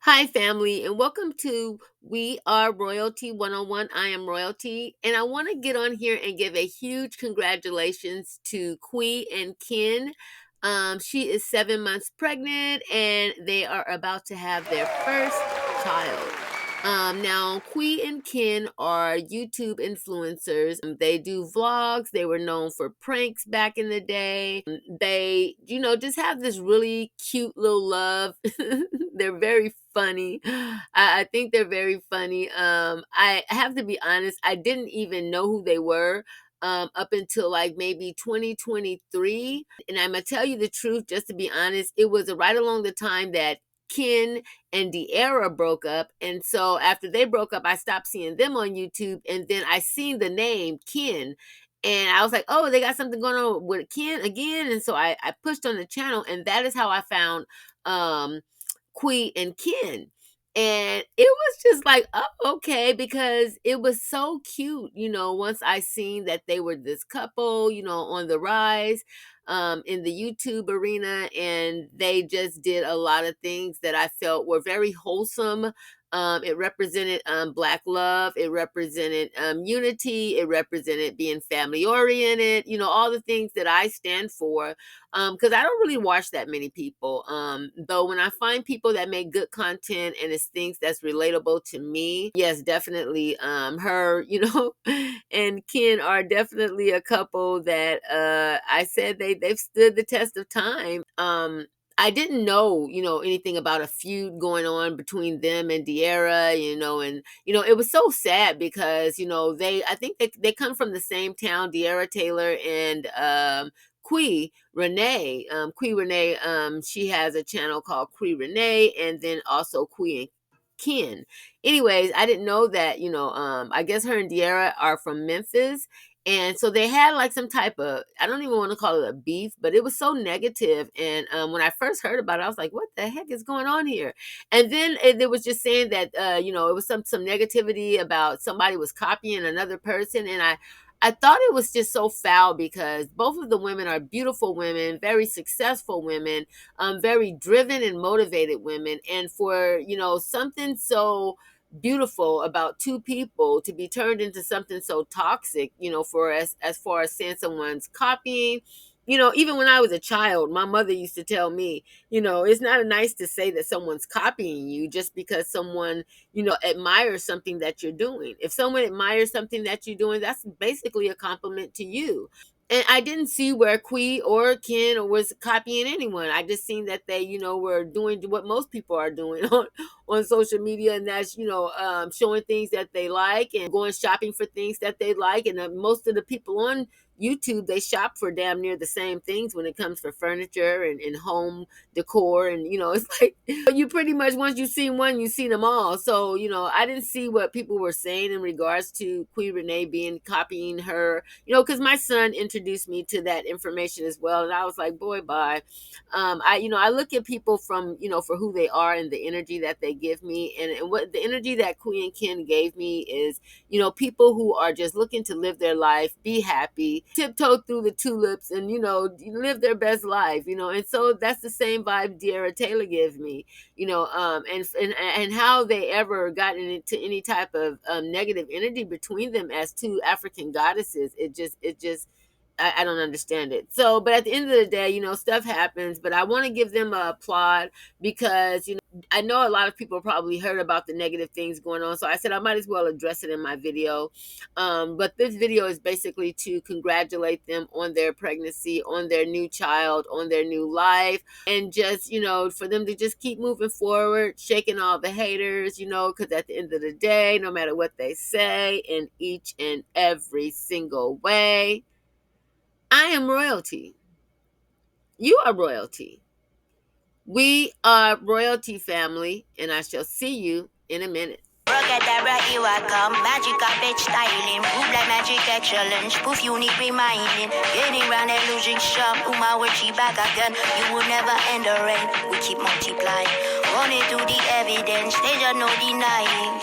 Hi, family, and welcome to We Are Royalty 101. I am Royalty, and I want to get on here and give a huge congratulations to Quee and Ken. She is 7 months pregnant, and they are about to have their first child. Now, Quee and Ken are YouTube influencers. They do vlogs. They were known for pranks back in the day. They, just have this really cute little love. They're very funny. I think they're very funny. I have to be honest, I didn't even know who they were up until like maybe 2023. And I'm going to tell you the truth, just to be honest, it was right along the time that Ken and De'Ara broke up. And so after they broke up, I stopped seeing them on YouTube. And then I seen the name Ken. And I was like, oh, they got something going on with Ken again. And so I pushed on the channel, and that is how I found Quee and Ken. And it was just like, oh, okay, because it was so cute, once I seen that they were this couple, on the rise in the YouTube arena, and they just did a lot of things that I felt were very wholesome. It represented Black love. It represented unity. It represented being family oriented, all the things that I stand for, because I don't really watch that many people. Though when I find people that make good content and it's things that's relatable to me, yes, definitely. Her, and Ken are definitely a couple that I said they've stood the test of time. I didn't know, anything about a feud going on between them and De'Ara, and it was so sad because, I think they come from the same town, De'Ara Taylor and Quee Renee, she has a channel called Quee Renee, and then also Quee and Ken. Anyways, I didn't know that, I guess her and De'Ara are from Memphis. And so they had like some type of, I don't even want to call it a beef, but it was so negative. And when I first heard about it, I was like, what the heck is going on here? And then it was just saying that, it was some negativity about somebody was copying another person. And I thought it was just so foul because both of the women are beautiful women, very successful women, very driven and motivated women. And for, something so beautiful about two people to be turned into something so toxic, for as far as saying someone's copying. Even when I was a child, my mother used to tell me, it's not nice to say that someone's copying you just because someone, admires something that you're doing. If someone admires something that you're doing, that's basically a compliment to you. And I didn't see where Quee or Ken was copying anyone. I just seen that they, were doing what most people are doing on social media, and that's, showing things that they like and going shopping for things that they like. And most of the people on YouTube, they shop for damn near the same things when it comes for furniture and home decor. And, it's like you pretty much, once you've seen one, you've seen them all. So, I didn't see what people were saying in regards to Quee Renee being copying her, because my son introduced me to that information as well. And I was like, boy, bye. I look at people from, for who they are and the energy that they give me. And what the energy that Quee and Ken gave me is, people who are just looking to live their life, be happy, tiptoe through the tulips, and, live their best life, and so that's the same vibe De'Ara Taylor gives me, and how they ever got into any type of negative energy between them as two African goddesses. It just I don't understand it. So, but at the end of the day, stuff happens, but I want to give them a applaud because, I know a lot of people probably heard about the negative things going on. So I said I might as well address it in my video. But this video is basically to congratulate them on their pregnancy, on their new child, on their new life, and just, for them to just keep moving forward, shaking all the haters, because at the end of the day, no matter what they say, in each and every single way, I am royalty. You are royalty. We are royalty, family, and I shall see you in a minute. Rocketara, here I come. Magic carpet styling. Move like magic at challenge. Proof unique reminding. Getting round and losing shop. Uma with you back again. You will never end the rain. We keep multiplying. Running through the evidence. There's no denying.